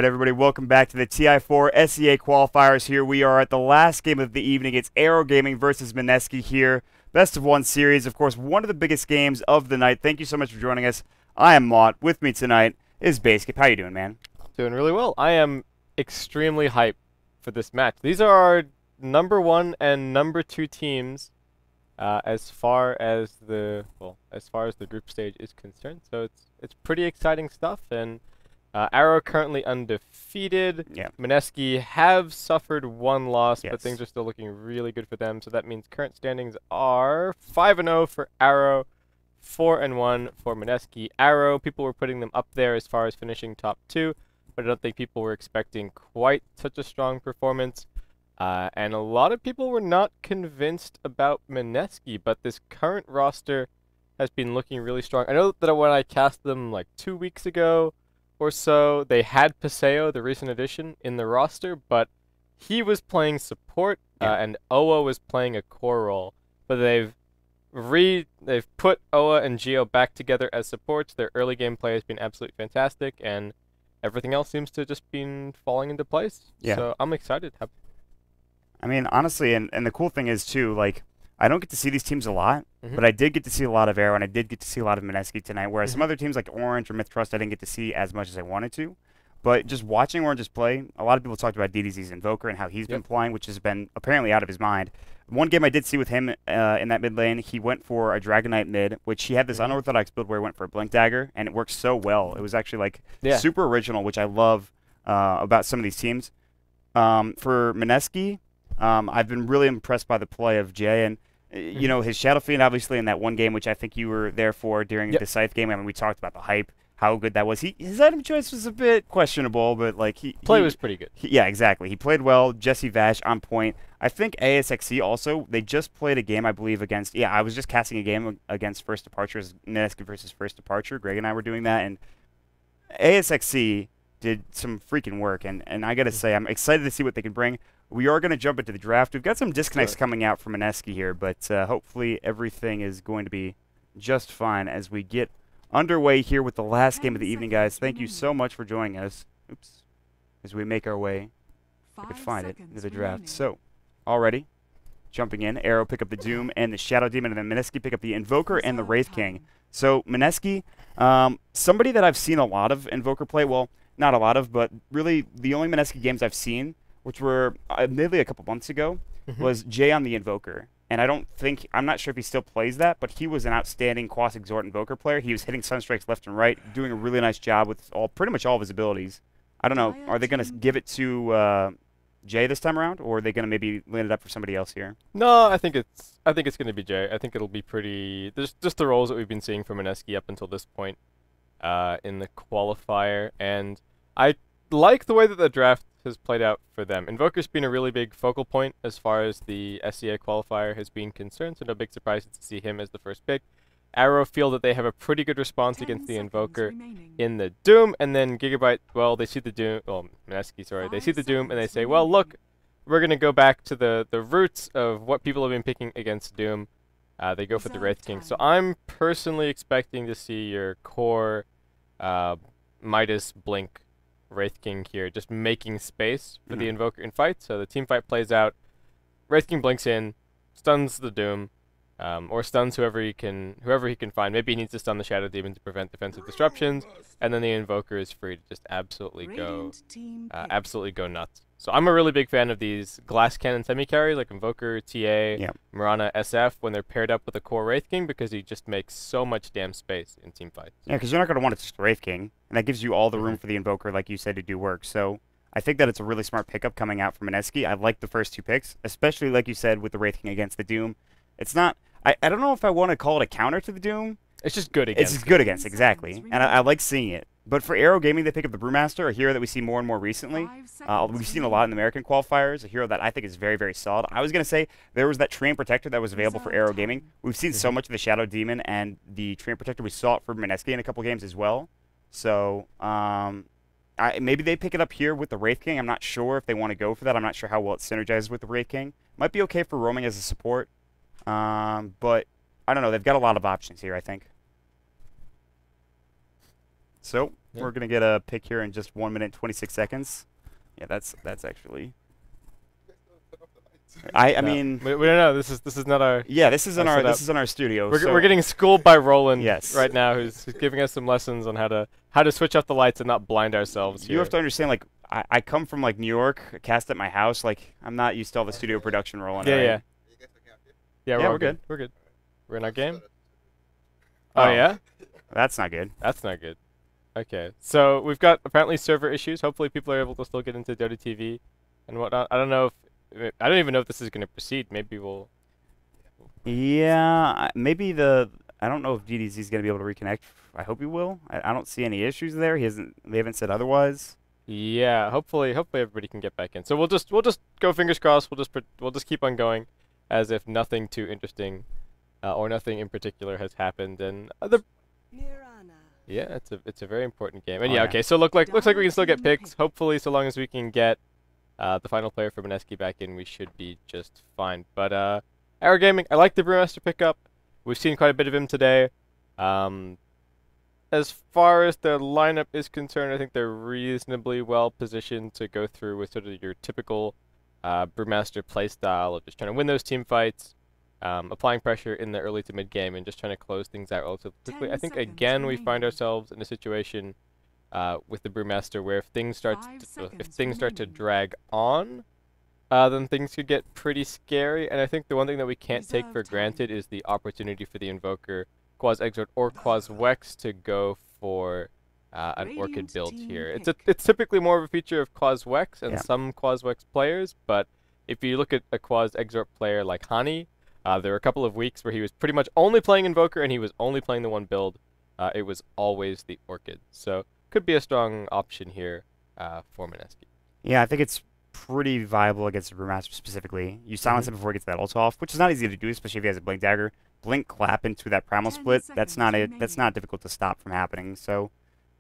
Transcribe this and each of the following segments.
Alright everybody, welcome back to the TI4 SEA Qualifiers. Here we are at the last game of the evening. It's Aero Gaming versus Mineski here. Best of one series, of course, one of the biggest games of the night. Thank you so much for joining us. I am Mott. With me tonight is Basecap. How you doing, man? Doing really well. I am extremely hyped for this match. These are our number 1 and number 2 teams as far as the group stage is concerned. So it's pretty exciting stuff, and Aero currently undefeated. Yeah. Mineski have suffered one loss, Yes. but things are still looking really good for them. So that means current standings are 5-0 for Aero, 4-1 for Mineski. Aero, people were putting them up there as far as finishing top 2, but I don't think people were expecting quite such a strong performance. And a lot of people were not convinced about Mineski, but this current roster has been looking really strong. I know that when I cast them like 2 weeks ago or so, they had Paseo, the recent addition, in the roster, but he was playing support, and Oa was playing a core role. But they've put Oa and Geo back together as supports. Their early game play has been absolutely fantastic, and everything else seems to just been falling into place. Yeah. So I'm excited. I mean, honestly, and the cool thing is, too, like, I don't get to see these teams a lot, but I did get to see a lot of Aero, and I did get to see a lot of Mineski tonight, whereas some other teams like Orange or Myth Trust I didn't get to see as much as I wanted to. But just watching Orange's play, a lot of people talked about DDZ's Invoker and how he's been playing, which has been apparently out of his mind. One game I did see with him in that mid lane, he went for a Dragon Knight mid, which he had this unorthodox build where he went for a Blink Dagger, and it worked so well. It was actually like super original, which I love about some of these teams. For Mineski, I've been really impressed by the play of Jay, and you know, his Shadow Fiend obviously in that one game, which I think you were there for during the Scythe game. I mean, we talked about the hype, how good that was. His item choice was a bit questionable, but like play was pretty good. Yeah, exactly. He played well. Jesse Vash on point. I think ASXC also, they just played a game, I believe, against, I was just casting a game against First Departures, Mineski versus First Departure. Greg and I were doing that, and ASXC did some freaking work, and I gotta say, I'm excited to see what they can bring. We are going to jump into the draft. We've got some disconnects coming out from Mineski here, but hopefully everything is going to be just fine as we get underway here with the last game of the evening, guys. Thank you so much for joining us. Oops. As we make our way, if I could find it, into the draft. So, already, jumping in, Aero pick up the Doom and the Shadow Demon, and then Mineski pick up the Invoker and the Wraith King. So, Mineski, somebody that I've seen a lot of Invoker play, well, not a lot of, but really the only Mineski games I've seen, which were admittedly a couple months ago, was Jay on the Invoker. And I'm not sure if he still plays that, but he was an outstanding Quas Exhort Invoker player. He was hitting Sunstrikes left and right, doing a really nice job with pretty much all of his abilities. I don't know, are they going to give it to Jay this time around, or are they going to maybe land it up for somebody else here? No, I think it's going to be Jay. I think it'll be pretty. There's just the roles that we've been seeing from Mineski up until this point in the qualifier, and I like the way that the draft has played out for them. Invoker's been a really big focal point as far as the SEA qualifier has been concerned, so no big surprise to see him as the first pick. Aero feel that they have a pretty good response against the Invoker in the Doom, and then Gigabyte, well, they see the Doom, Mineski, sorry, they see the Doom and they say, well, look, we're going to go back to the roots of what people have been picking against Doom. They go for the Wraith King. So I'm personally expecting to see your core Midas Blink Wraith King here, just making space for the Invoker in fight. So the team fight plays out, Wraith King blinks in, stuns the Doom, or stuns whoever he can find. Maybe he needs to stun the Shadow Demon to prevent defensive disruptions, and then the Invoker is free to just absolutely go nuts. So I'm a really big fan of these glass cannon semi-carries like Invoker, TA, Mirana, SF when they're paired up with a core Wraith King, because he just makes so much damn space in team fights. Yeah, because you're not going to want it just Wraith King, and that gives you all the room for the Invoker, like you said, to do work. So I think that it's a really smart pickup coming out from Mineski. I like the first 2 picks, especially like you said with the Wraith King against the Doom. It's not, I don't know if I want to call it a counter to the Doom. It's just good against. It's good against, exactly. And I like seeing it. But for Aero Gaming, they pick up the Brewmaster, a hero that we see more and more recently. We've seen a lot in the American qualifiers, a hero that I think is very, very solid. I was going to say there was that Treant Protector that was available for Aero Gaming. We've seen so much of the Shadow Demon and the Treant Protector. We saw it for Mineski in a couple games as well. So maybe they pick it up here with the Wraith King. I'm not sure if they want to go for that. I'm not sure how well it synergizes with the Wraith King. Might be okay for roaming as a support. But I don't know. They've got a lot of options here, I think. So Yeah. we're gonna get a pick here in just 1 minute 26 seconds. Yeah, that's actually. I No, mean, we don't know. This is not our. yeah, this is in our setup. this is in our studio. We're getting schooled by Roland Yes. right now, who's giving us some lessons on how to switch off the lights and not blind ourselves here. You have to understand, like, I come from like New York, cast at my house. Like, I'm not used to all the studio production rolling. Yeah, right? yeah. Yeah, Yeah, all we're good. We're good. We're in our game. Oh. Oh yeah, That's not good. that's not good. Okay, so we've got apparently server issues. Hopefully, people are able to still get into Dota TV and whatnot. I don't know if I don't even know if this is going to proceed. Maybe we'll. Yeah, maybe I don't know if DDZ is gonna be able to reconnect. I hope he will. I don't see any issues there. They haven't said otherwise. Yeah, hopefully everybody can get back in. So we'll just go fingers crossed. We'll just keep on going, as if nothing too interesting, or nothing in particular has happened. And yeah, it's a very important game. And Oh, yeah, yeah. okay. So looks like we can still get picks. Hopefully, so long as we can get the final player for Mineski back in, we should be just fine. But Arrow Gaming, I like the Brewmaster pickup. We've seen quite a bit of him today. As far as their lineup is concerned, I think they're reasonably well positioned to go through with sort of your typical Brewmaster playstyle of just trying to win those team fights, applying pressure in the early to mid game, and just trying to close things out relatively quickly. 10 I think seconds again we find remaining. ourselves in a situation with the Brewmaster where if things start 5 to, seconds remaining. drag on, then things could get pretty scary. And I think the one thing that we can't take for Reserve time. granted is the opportunity for the Invoker, Quas Exort, or Quas Wex to go for an Orchid Radiant build team here. pick. It's typically more of a feature of Quas Wex and Yeah. some Quas Wex players, but if you look at a Quas Exort player like Hani, there were a couple of weeks where he was pretty much only playing Invoker and he was only playing the one build. It was always the Orchid. So could be a strong option here for Mineski. Yeah, I think it's pretty viable against the Brewmaster specifically. You silence him before he gets that ult off, which is not easy to do, especially if he has a Blink Dagger. Blink Clap into that Primal 10 Split. That's not seconds that's remaining. not difficult to stop from happening. So,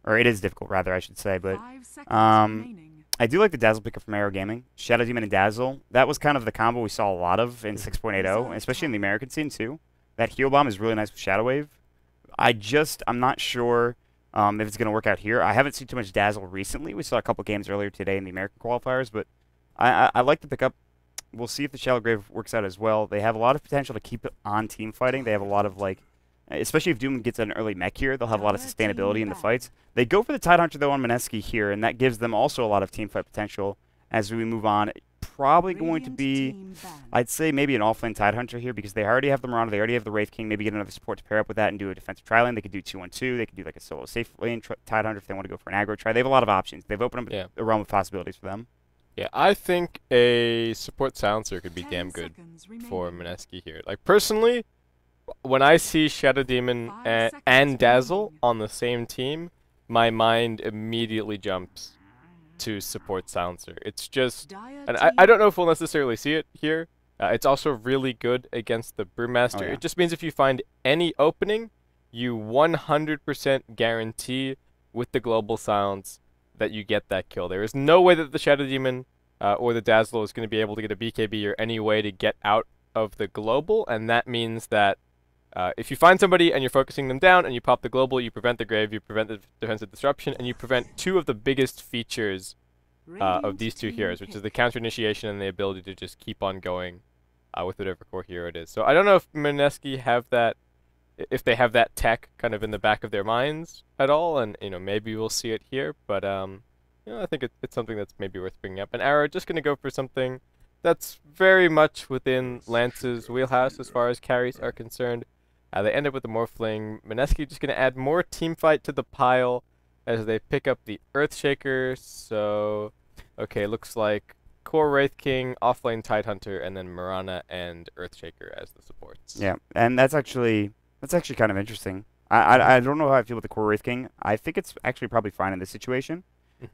or it is difficult rather, I should say. But 5 seconds remaining. I do like the Dazzle pickup from Arrow Gaming. Shadow Demon and Dazzle. That was kind of the combo we saw a lot of in 6.80, especially in the American scene too. That heal bomb is really nice with Shadow Wave. I'm not sure if it's going to work out here. I haven't seen too much Dazzle recently. We saw a couple games earlier today in the American qualifiers, but I like the pickup. We'll see if the Shallow Grave works out as well. They have a lot of potential to keep it on team fighting. They have a lot of, like, especially if Doom gets an early mech here, they'll have a lot of sustainability in the fights. They go for the Tidehunter, though, on Mineski here, and that gives them also a lot of team fight potential as we move on. Probably going to Radiant be, team ban. I'd say, maybe an offlane Tidehunter here because they already have the Mirana, they already have the Wraith King. Maybe get another support to pair up with that and do a defensive tri-lane. They could do 2-1-2. They could do like a solo safe lane Tidehunter if they want to go for an aggro try. They have a lot of options. They've opened up Yeah. a realm of possibilities for them. Yeah, I think a support silencer could be 10 damn good seconds for remaining. Mineski here. Like, personally, when I see Shadow Demon 5 and seconds Dazzle remaining. on the same team, my mind immediately jumps to support silencer. It's just, Dire and team I don't know if we'll necessarily see it here. It's also really good against the Brewmaster. Oh, yeah. It just means if you find any opening, you 100% guarantee with the global silence that you get that kill. There is no way that the Shadow Demon or the Dazzle is going to be able to get a BKB or any way to get out of the global, and that means that if you find somebody and you're focusing them down and you pop the global, you prevent the grave, you prevent the defensive disruption, and you prevent two of the biggest features of Radiant these two team heroes, which is the pick. counter initiation and the ability to just keep on going with whatever core hero it is. So I don't know if Mineski have that, if they have that tech kind of in the back of their minds at all, and maybe we'll see it here. But I think it's something that's maybe worth bringing up. And Arrow just gonna go for something that's very much within Lance's wheelhouse as far as carries are concerned. They end up with the Morphling. Mineski just gonna add more team fight to the pile as they pick up the Earthshaker. So, okay, looks like Core Wraith King, offlane Tidehunter, and then Mirana and Earthshaker as the supports. Yeah, and that's actually kind of interesting. I don't know how I feel with the Core Wraith King. I think it's actually probably fine in this situation.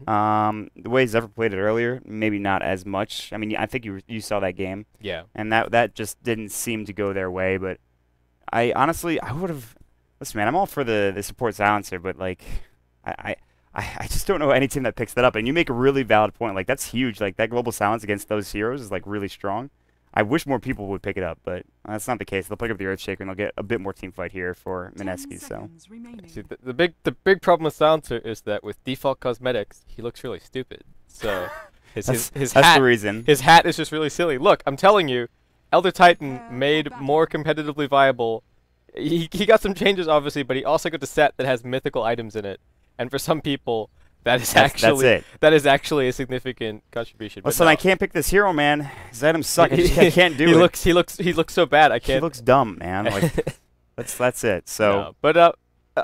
The way Zephyr played it earlier, maybe not as much. I mean, I think you saw that game, Yeah. and that just didn't seem to go their way. But I honestly, I would have. Listen, man, I'm all for the support silencer, but like, I just don't know any team that picks that up. And you make a really valid point. Like, that's huge. Like, that global silence against those heroes is like really strong. I wish more people would pick it up, but that's not the case. They'll pick up the Earthshaker and they'll get a bit more team fight here for Mineski. So See, the big problem with Silencer is that with default cosmetics, he looks really stupid. So his that's hat, the reason. his hat is just really silly. Look, I'm telling you, Elder Titan made more competitively viable. He got some changes obviously, but he also got a set that has mythical items in it, and for some people. That's actually a significant contribution. Listen, I can't pick this hero, man. His items suck. I can't do it. He looks so bad. I can't. He looks dumb, man. Like that's it. So, no, but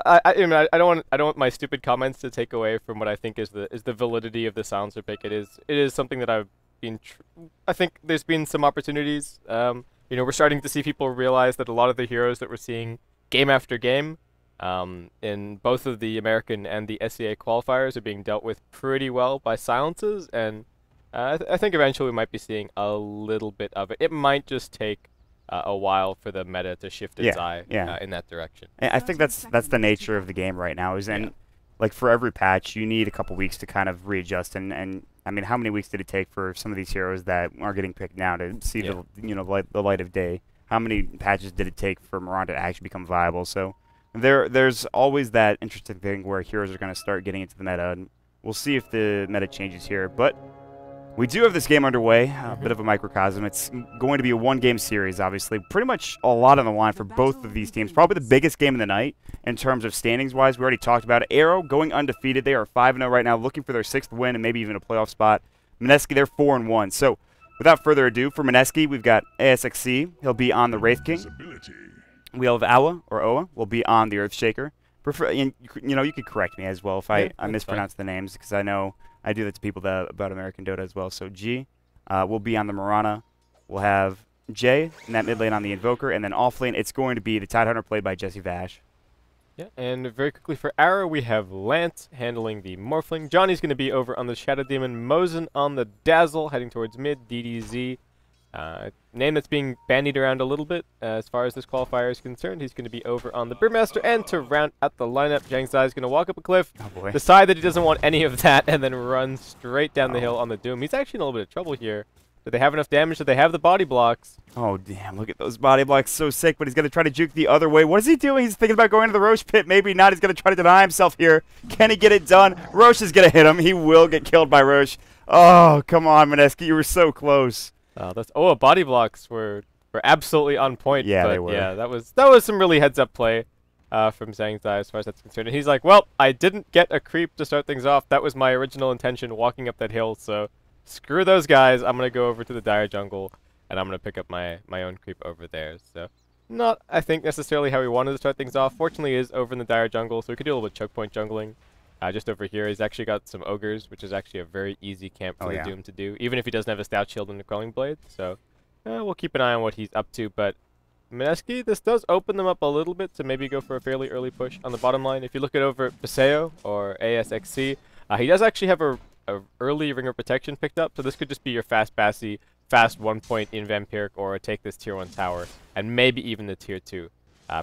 I don't want my stupid comments to take away from what I think is the validity of the Silencer pick. It is something that I've been. I think there's been some opportunities. We're starting to see people realize that a lot of the heroes that we're seeing game after game. In both of the American and the SEA qualifiers are being dealt with pretty well by silences, and I think eventually we might be seeing a little bit of it. It might just take a while for the meta to shift its eye in that direction. And I think that's the nature of the game right now. Like for every patch, you need a couple weeks to kind of readjust. And I mean, how many weeks did it take for some of these heroes that are getting picked now to see the light of day? How many patches did it take for Miranda to actually become viable? So. There's always that interesting thing where heroes are going to start getting into the meta, and we'll see if the meta changes here. But we do have this game underway, a bit of a microcosm. It's going to be a one-game series, obviously. Pretty much a lot on the line for both of these teams. Probably the biggest game of the night in terms of standings-wise. We already talked about it. Arrow going undefeated. They are 5-0 right now, looking for their 6th win and maybe even a playoff spot. Mineski, they're 4-1. So without further ado, for Mineski, we've got ASXC. He'll be on the Wraith King. We have Oa will be on the Earthshaker. You could correct me as well if I mispronounce the names, because I know I do that to people about American Dota as well. So G will be on the Mirana. We'll have J in that mid lane on the Invoker, and then off lane it's going to be the Tidehunter played by Jesse Vash. Yeah, and very quickly for Arrow, we have Lance handling the Morphling. Johnny's going to be over on the Shadow Demon. Mosin on the Dazzle, heading towards mid. DDZ. Name that's being bandied around a little bit as far as this qualifier is concerned. He's going to be over on the Brewmaster, and to round out the lineup, Zhang Zai is going to walk up a cliff, decide that he doesn't want any of that, and then run straight down the hill on the Doom. He's actually in a little bit of trouble here. Do they have enough damage? Do they have the body blocks? Oh, damn, look at those body blocks. So sick, but he's going to try to juke the other way. What is he doing? He's thinking about going to the Roche pit. Maybe not. He's going to try to deny himself here. Can he get it done? Roche is going to hit him. He will get killed by Roche. Oh, come on, Mineski. You were so close. Body blocks were absolutely on point. Yeah, they were. Yeah, that was some really heads-up play from Zhang Zai as far as that's concerned. And he's like, well, I didn't get a creep to start things off. That was my original intention, walking up that hill. So screw those guys. I'm gonna go over to the Dire Jungle, and I'm gonna pick up my own creep over there. So not, I think, necessarily how we wanted to start things off. Fortunately, he is over in the Dire Jungle, so we could do a little bit choke point jungling. Just over here, he's actually got some ogres, which is actually a very easy camp for the Doom to do, even if he doesn't have a stout shield and a quelling blade. So we'll keep an eye on what he's up to. But Mineski, this does open them up a little bit to maybe go for a fairly early push on the bottom line. If you look at over at Paseo or ASXC, he does actually have a early Ring of Protection picked up, so this could just be your fast Bassi, fast 1 point in Vampiric, or take this tier 1 tower, and maybe even the tier 2.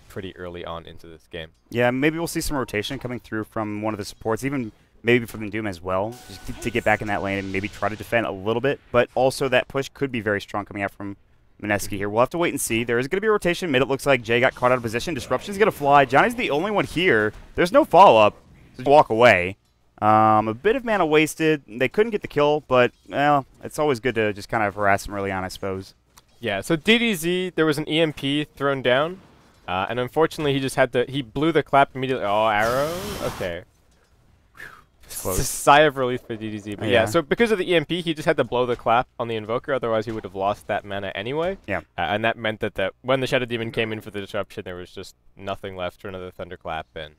Pretty early on into this game. Yeah, maybe we'll see some rotation coming through from one of the supports, even maybe from the Doom as well, just to get back in that lane and maybe try to defend a little bit. But also that push could be very strong coming out from Mineski here. We'll have to wait and see. There is going to be a rotation mid. It looks like Jay got caught out of position. Disruption's going to fly. Johnny's the only one here. There's no follow-up. So walk away. A bit of mana wasted. They couldn't get the kill, but well, it's always good to just kind of harass him early on, I suppose. Yeah, so DDZ, there was an EMP thrown down. And unfortunately, he blew the clap immediately. Oh, Arrow? Okay. Close. It's a sigh of relief for DDZ. But yeah, so because of the EMP, he just had to blow the clap on the Invoker. Otherwise, he would have lost that mana anyway. Yeah. And that meant that when the Shadow Demon came in for the disruption, there was just nothing left for another Thunderclap. And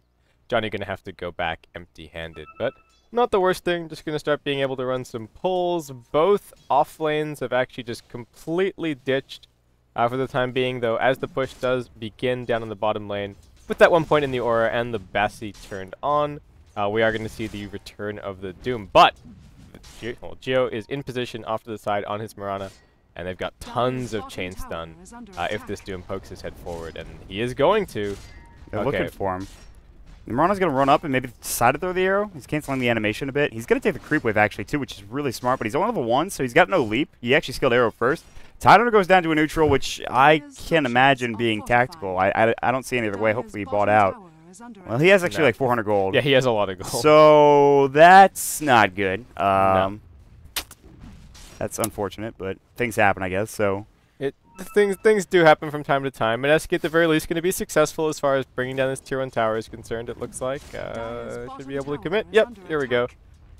Johnny going to have to go back empty-handed. But not the worst thing. Just going to start being able to run some pulls. Both off lanes have actually just completely ditched. For the time being, though, as the push does begin down in the bottom lane, with that 1 point in the aura and the Bassi turned on, we are going to see the return of the Doom. But Geo is in position off to the side on his Mirana, and they've got tons of chain stun if this Doom pokes his head forward, and he is going to. They're looking for him. Mirana's going to run up and maybe decide to throw the arrow. He's canceling the animation a bit. He's going to take the creep wave, actually, too, which is really smart, but he's only level 1, so he's got no leap. He actually skilled arrow first. Tidehunter goes down to a neutral, which I can't imagine being tactical. I don't see any other way. Hopefully he bought out. Well, he has actually like 400 gold. Yeah, he has a lot of gold. So that's not good. No. That's unfortunate, but things happen, I guess. So things do happen from time to time. Mineski at the very least going to be successful as far as bringing down this tier 1 tower is concerned, it looks like. Should be able to commit. Yep, here we go.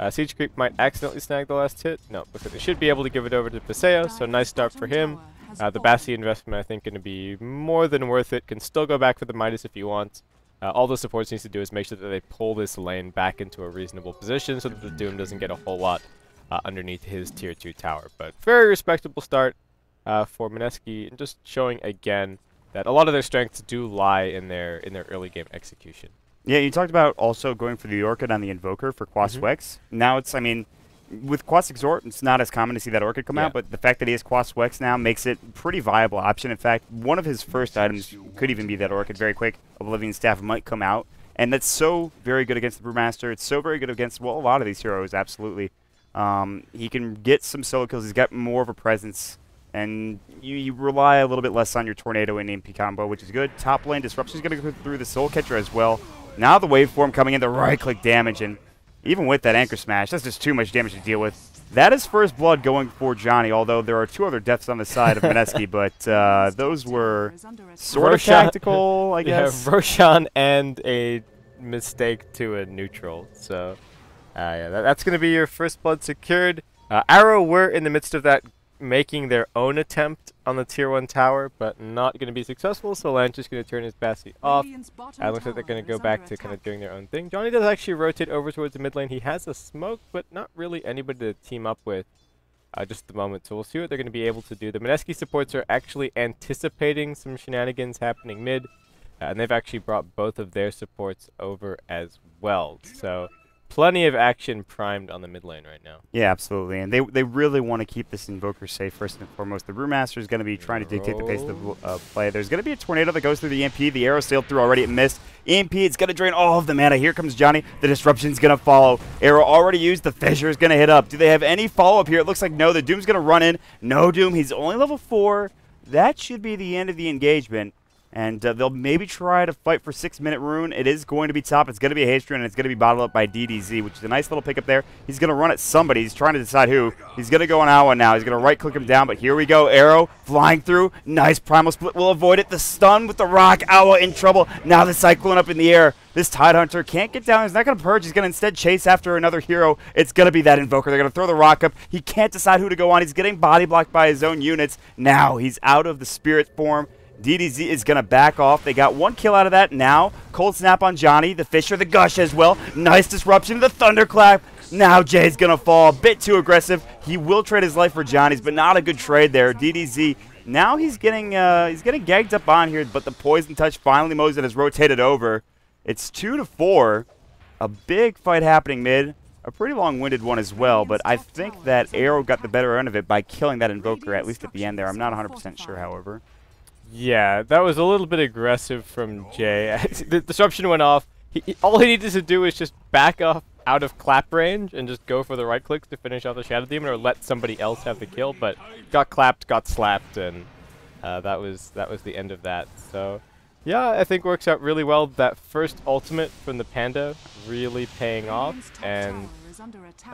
Siege Creep might accidentally snag the last hit. No, because they should be able to give it over to Paseo, so nice start for him. The Bassi investment, I think, going to be more than worth it. Can still go back for the Midas if he wants. All the supports needs to do is make sure that they pull this lane back into a reasonable position so that the Doom doesn't get a whole lot underneath his tier 2 tower. But very respectable start for Mineski, and just showing again that a lot of their strengths do lie in their early game execution. Yeah, you talked about also going for the Orchid on the Invoker for Quas-Wex. Now it's, I mean, with Quas Exhort, it's not as common to see that Orchid come out, but the fact that he has Quas-Wex now makes it a pretty viable option. In fact, one of his first items could even be that Orchid very quick. Oblivion Staff might come out, and that's so very good against the Brewmaster. It's so very good against, well, a lot of these heroes, absolutely. He can get some solo kills. He's got more of a presence, and you rely a little bit less on your Tornado and EMP combo, which is good. Top lane Disruption is going to go through the Soul Catcher as well. Now the waveform coming in, the right-click damage, and even with that Anchor Smash, that's just too much damage to deal with. That is first blood going for Johnny, although there are 2 other deaths on the side of Mineski, but those were sort of tactical, I guess. Yeah, Roshan and a mistake to a neutral. So, yeah, that's going to be your first blood secured. Arrow were in the midst of that, making their own attempt on the tier 1 tower, but not going to be successful, so Lance is going to turn his Bassi off. Looks like they're going to go back to kind of doing their own thing. Johnny does actually rotate over towards the mid lane. He has a smoke, but not really anybody to team up with just at the moment, so we'll see what they're going to be able to do. The Mineski supports are actually anticipating some shenanigans happening mid, and they've actually brought both of their supports over as well, so plenty of action primed on the mid lane right now. Yeah, absolutely. And they really want to keep this Invoker safe first and foremost. The Brewmaster is going to be trying to dictate the pace of play. There's going to be a Tornado that goes through the EMP. The arrow sailed through already. It missed. EMP, it's going to drain all of the mana. Here comes Johnny. The Disruption's going to follow. Arrow already used. The Fissure is going to hit up. Do they have any follow-up here? It looks like no. The Doom's going to run in. No Doom. He's only level 4. That should be the end of the engagement. And they'll maybe try to fight for 6-minute rune. It is going to be top. It's going to be a haste rune, and it's going to be bottled up by DDZ, which is a nice little pickup there. He's going to run at somebody. He's trying to decide who. He's going to go on Awa now. He's going to right-click him down, but here we go. Arrow flying through. Nice Primal Split will avoid it. The stun with the rock. Awa in trouble. Now the Cyclone up in the air. This Tidehunter can't get down. He's not going to purge. He's going to instead chase after another hero. It's going to be that Invoker. They're going to throw the rock up. He can't decide who to go on. He's getting body blocked by his own units. Now he's out of the Spirit form. DDZ is going to back off. They got 1 kill out of that. Now, Cold Snap on Johnny. The Fissure, the Gush as well. Nice disruption. The Thunderclap. Now Jay's going to fall. A bit too aggressive. He will trade his life for Johnny's, but not a good trade there. DDZ, now he's getting gagged up on here, but the Poison Touch finally mows it, has rotated over. It's 2-4. A big fight happening mid. A pretty long-winded one as well, but I think that Arrow got the better end of it by killing that Invoker, at least at the end there. I'm not 100% sure, however. Yeah, that was a little bit aggressive from Jay. The disruption went off. All he needed to do was just back off out of clap range and just go for the right clicks to finish off the Shadow Demon or let somebody else have the kill, but got clapped, got slapped, and that was the end of that. So yeah, I think works out really well. That first ultimate from the Panda really paying off, and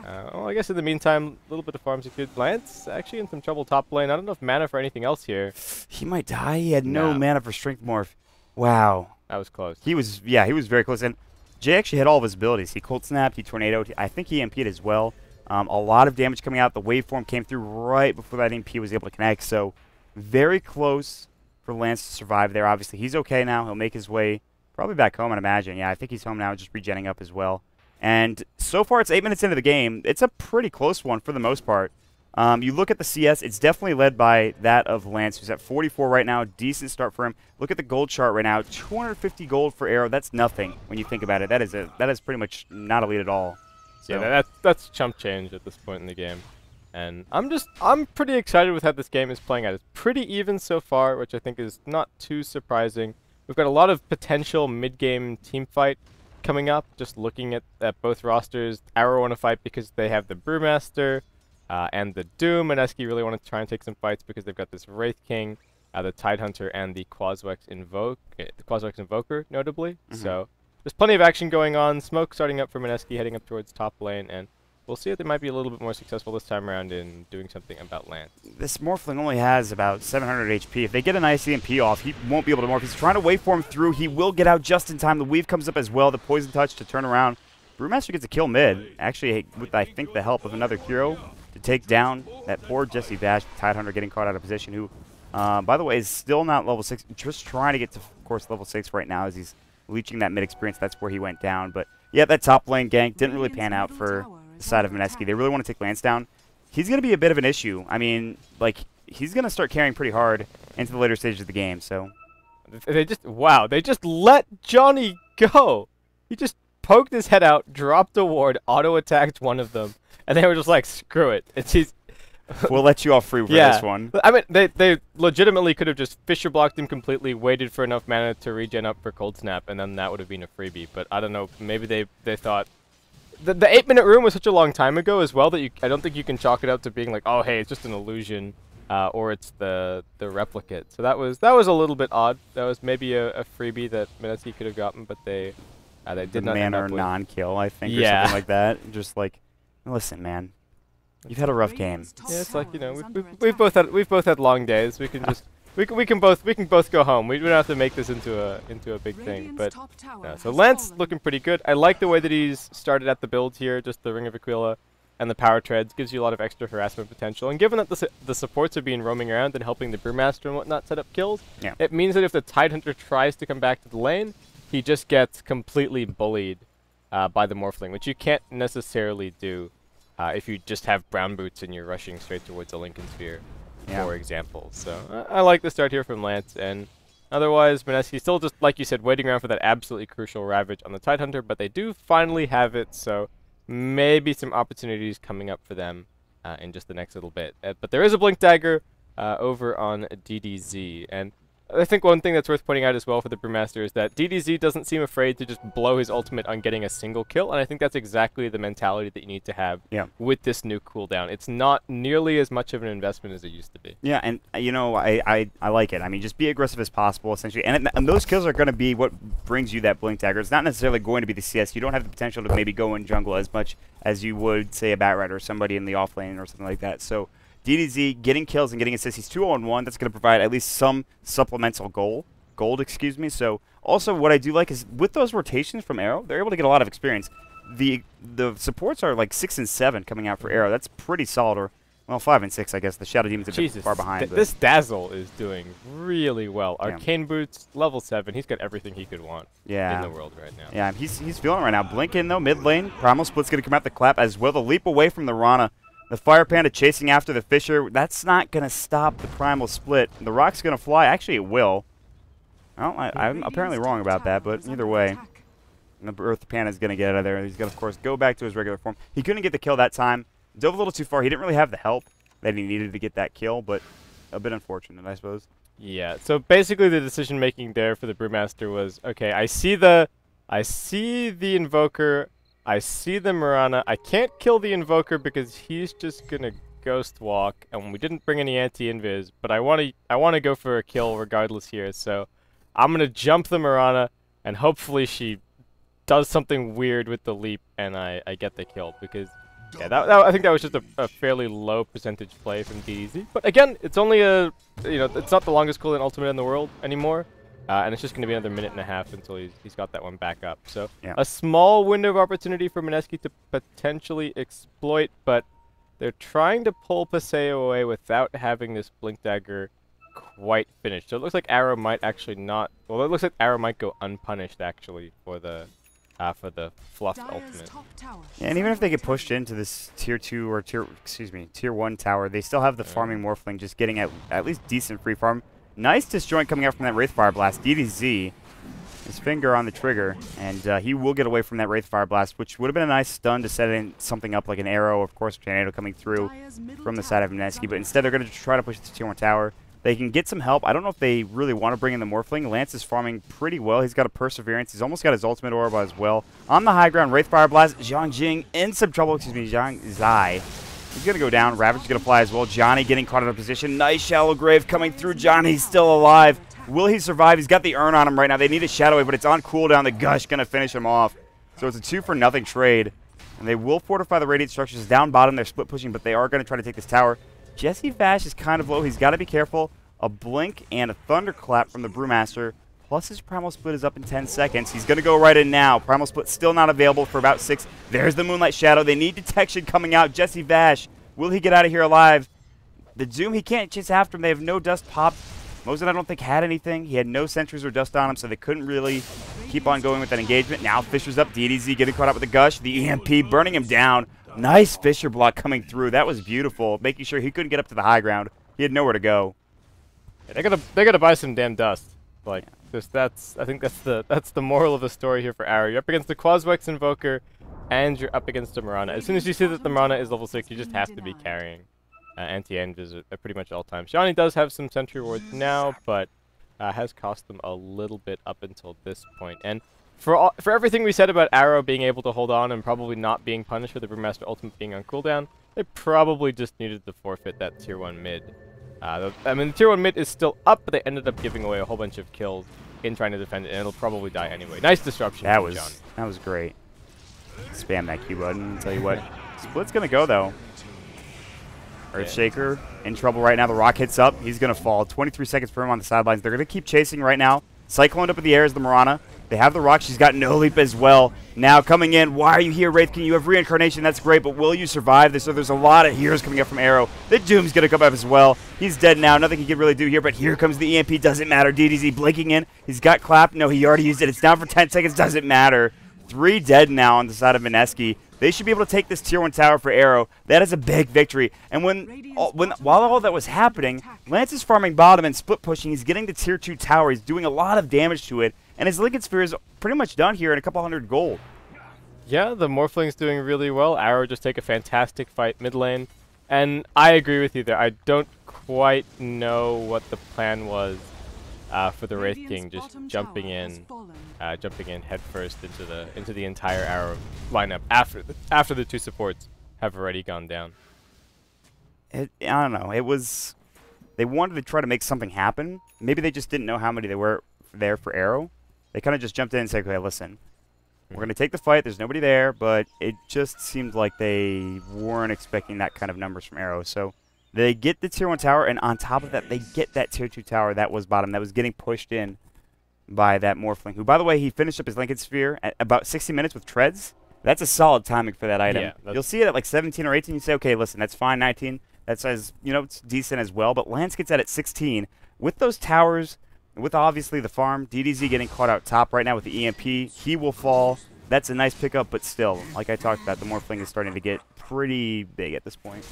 well, I guess in the meantime, a little bit of farm secured. Lance actually in some trouble top lane. I don't know if mana for anything else here. He might die. He had no mana for Strength Morph. Wow. That was close. He was very close. And Jay actually had all of his abilities. He Cold Snapped, he Tornadoed. I think he EMP'd as well. A lot of damage coming out. The waveform came through right before that EMP was able to connect. So very close for Lance to survive there. Obviously, he's okay now. He'll make his way probably back home, I'd imagine. Yeah, I think he's home now, just regenning up as well. And so far, it's 8 minutes into the game. It's a pretty close one for the most part. You look at the CS, it's definitely led by that of Lance, who's at 44 right now. Decent start for him. Look at the gold chart right now. 250 gold for Arrow. That's nothing when you think about it. That is pretty much not elite at all. So. Yeah, that's chump change at this point in the game. And I'm pretty excited with how this game is playing out. It's pretty even so far, which I think is not too surprising. We've got a lot of potential mid-game team fight coming up, just looking at both rosters. Arrow want to fight because they have the Brewmaster. and the Doom. Mineski really want to try and take some fights because they've got this Wraith King, the Tidehunter, and the Quaswex Invoker, notably. So there's plenty of action going on. Smoke starting up for Mineski, heading up towards top lane, and we'll see if they might be a little bit more successful this time around in doing something about Lance. This Morphling only has about 700 HP. If they get a nice EMP off, he won't be able to morph. He's trying to wait for him through. He will get out just in time. The weave comes up as well. The Poison Touch to turn around. Brewmaster gets a kill mid. Actually, with, I think, the help of another hero to take down that poor Jesse Vash. Tidehunter getting caught out of position, who, by the way, is still not level 6. Just trying to get to, of course, level 6 right now as he's leeching that mid experience. That's where he went down. But, yeah, that top lane gank didn't really pan out for the side of Mineski. They really want to take Lance down. He's going to be a bit of an issue. I mean, like, he's going to start carrying pretty hard into the later stages of the game, so. They just let Johnny go. He just poked his head out, dropped a ward, auto-attacked one of them, and they were just like, screw it. We'll let you off free for this one. I mean, they legitimately could have just Fisher blocked him completely, waited for enough mana to regen up for Cold Snap, and then that would have been a freebie. But I don't know, maybe they thought... The 8-minute room was such a long time ago as well that I don't think you can chalk it up to being like, oh, hey, it's just an illusion, or it's the replicate. So that was a little bit odd. That was maybe a freebie that Mineski could have gotten, but they did not end mana up or with. non-kill, I think, or something like that. Just like, listen, man, you've had a rough game. Yeah, it's like, you know, we've both had long days. We can just we can both go home. We don't have to make this into a big thing. But so Lance looking pretty good. I like the way that he's started at the build here. Just the Ring of Aquila and the Power Treads gives you a lot of extra harassment potential. And given that the supports are being roaming around and helping the Brewmaster and whatnot set up kills, it means that if the Tidehunter tries to come back to the lane, he just gets completely bullied by the Morphling, which you can't necessarily do if you just have brown boots and you're rushing straight towards a Lincoln Sphere, for example. So I like the start here from Lance, and otherwise Mineski still just, like you said, waiting around for that absolutely crucial Ravage on the Tidehunter, but they do finally have it, so maybe some opportunities coming up for them in just the next little bit. But there is a Blink Dagger over on DDZ, and I think one thing that's worth pointing out as well for the Brewmaster is that DDZ doesn't seem afraid to just blow his ultimate on getting a single kill, and I think that's exactly the mentality that you need to have with this new cooldown. It's not nearly as much of an investment as it used to be. Yeah, and you know, I like it. I mean, just be aggressive as possible, essentially. And those kills are going to be what brings you that Blink Dagger. It's not necessarily going to be the CS. You don't have the potential to maybe go in jungle as much as you would, say, a Batrider or somebody in the off lane or something like that. So DDZ getting kills and getting assists. He's 2-0-1. That's going to provide at least some supplemental gold, excuse me. So also what I do like is with those rotations from Arrow, they're able to get a lot of experience. The supports are like 6 and 7 coming out for Arrow. That's pretty solid. Or, well, 5 and 6, I guess. The Shadow Demon's a bit far behind. This Dazzle is doing really well. Arcane Boots, level 7. He's got everything he could want in the world right now. Yeah, he's feeling it right now. Blink in, though, mid lane. Primal Split's going to come out the clap as well. The leap away from the Rana. The Fire Panda chasing after the Fisher. That's not going to stop the Primal Split. The Rock's going to fly. Actually, it will. Well, I'm apparently wrong about that, but either way, the Earth Panda's going to get out of there. He's going to, of course, go back to his regular form. He couldn't get the kill that time. Dove a little too far. He didn't really have the help that he needed to get that kill, but a bit unfortunate, I suppose. Yeah, so basically the decision-making there for the Brewmaster was, okay, I see the Invoker, I see the Mirana. I can't kill the Invoker because he's just gonna Ghost Walk, and we didn't bring any anti-invis. But I wanna go for a kill regardless here. So I'm gonna jump the Mirana, and hopefully she does something weird with the leap, and I get the kill. Because I think that was just a fairly low percentage play from DDZ. But again, it's only it's not the longest cooldown ultimate in the world anymore. And it's just going to be another minute and a half until he's got that one back up. So a small window of opportunity for Mineski to potentially exploit, but they're trying to pull Paseo away without having this Blink Dagger quite finished. So it looks like Arrow might actually not... Well, it looks like Arrow might go unpunished, actually, for the fluffed ultimate. Yeah, and even if they get pushed into this tier 2 or tier 1 tower, they still have the farming Morphling just getting at least decent free farm. Nice disjoint coming out from that Wraith Fire Blast. DDZ, his finger on the trigger, and he will get away from that Wraith Fire Blast, which would have been a nice stun to set in something up like an arrow, of course, tornado coming through from the side of Mineski. But instead, they're going to try to push it to tier 1 tower. They can get some help. I don't know if they really want to bring in the Morphling. Lance is farming pretty well. He's got a Perseverance. He's almost got his ultimate orb as well. On the high ground, Wraith Fire Blast. Zhang Jing in some trouble. Zhang Zai He's going to go down. Ravage is going to fly as well. Johnny getting caught in a position. Nice shallow grave coming through. Johnny's still alive. Will he survive? He's got the urn on him right now. They need a shadow wave, but it's on cooldown. The Gush going to finish him off. So it's a 2-for-0 trade. And they will fortify the radiant structures. Down bottom, they're split pushing, but they are going to try to take this tower. Jesse Vash is kind of low. He's got to be careful. A blink and a thunderclap from the Brewmaster. Plus his Primal Split is up in 10 seconds. He's going to go right in now. Primal Split still not available for about 6. There's the Moonlight Shadow. They need detection coming out. Jesse Vash, will he get out of here alive? The Zoom, he can't chase after him. They have no dust popped. Mosin, I don't think, had anything. He had no sentries or dust on him, so they couldn't really keep on going with that engagement. Now Fisher's up. DDZ getting caught up with the Gush. The EMP burning him down. Nice Fisher block coming through. That was beautiful, making sure he couldn't get up to the high ground. He had nowhere to go. Yeah, they gotta buy some damn dust. Like, I think that's the moral of the story here for Arrow. You're up against the Quaswex Invoker, and you're up against the Mirana. As soon as you see that the Mirana is level 6, you just have to be carrying anti-enves at pretty much all times. Johnny does have some sentry wards now, but has cost them a little bit up until this point. And for everything we said about Arrow being able to hold on and probably not being punished for the Brewmaster Ultimate being on cooldown, they probably just needed to forfeit that tier 1 mid. I mean, the tier 1 mid is still up, but they ended up giving away a whole bunch of kills in trying to defend it, and it'll probably die anyway. Nice disruption from Johnny. That was great. Spam that Q button. Tell you what, Split's gonna go though. Earthshaker in trouble right now. The rock hits up. He's gonna fall. 23 seconds for him on the sidelines. They're gonna keep chasing right now. Cyclone up in the air is the Mirana. They have the rock. She's got no leap as well. Now coming in. Why are you here, Wraith King? You have reincarnation. That's great, but will you survive this? So there's a lot of heroes coming up from Arrow. The Doom's going to come up as well. He's dead now. Nothing he can really do here, but here comes the EMP. Doesn't matter. DDZ blinking in. He's got clap. No, he already used it. It's down for 10 seconds. Doesn't matter. 3 dead now on the side of Mineski. They should be able to take this tier 1 tower for Arrow. That is a big victory. And while all that was happening, Lance is farming bottom and split pushing. He's getting the tier 2 tower. He's doing a lot of damage to it. And his Lincoln Sphere is pretty much done here in a couple hundred gold. Yeah, the Morphling's doing really well. Arrow just take a fantastic fight mid lane. And I agree with you there. I don't quite know what the plan was for the Wraith King just jumping in headfirst into the entire Arrow lineup after the 2 supports have already gone down. I don't know. They wanted to try to make something happen. Maybe they just didn't know how many they were there for Arrow. They kind of just jumped in and said, okay, listen, we're going to take the fight. There's nobody there, but it just seemed like they weren't expecting that kind of numbers from Arrow. So they get the tier 1 tower, and on top of that, they get that tier 2 tower that was bottom, that was getting pushed in by that Morphling, who, by the way, he finished up his Lincoln Sphere at about 60 minutes with treads. That's a solid timing for that item. Yeah, you'll see it at like 17 or 18. You say, okay, listen, that's fine. 19, that's as, it's decent as well. But Lance gets that at 16. With those towers, with obviously the farm, DDZ getting caught out top right now with the EMP. He will fall. That's a nice pickup, but still, like I talked about, the Morphling is starting to get pretty big at this point.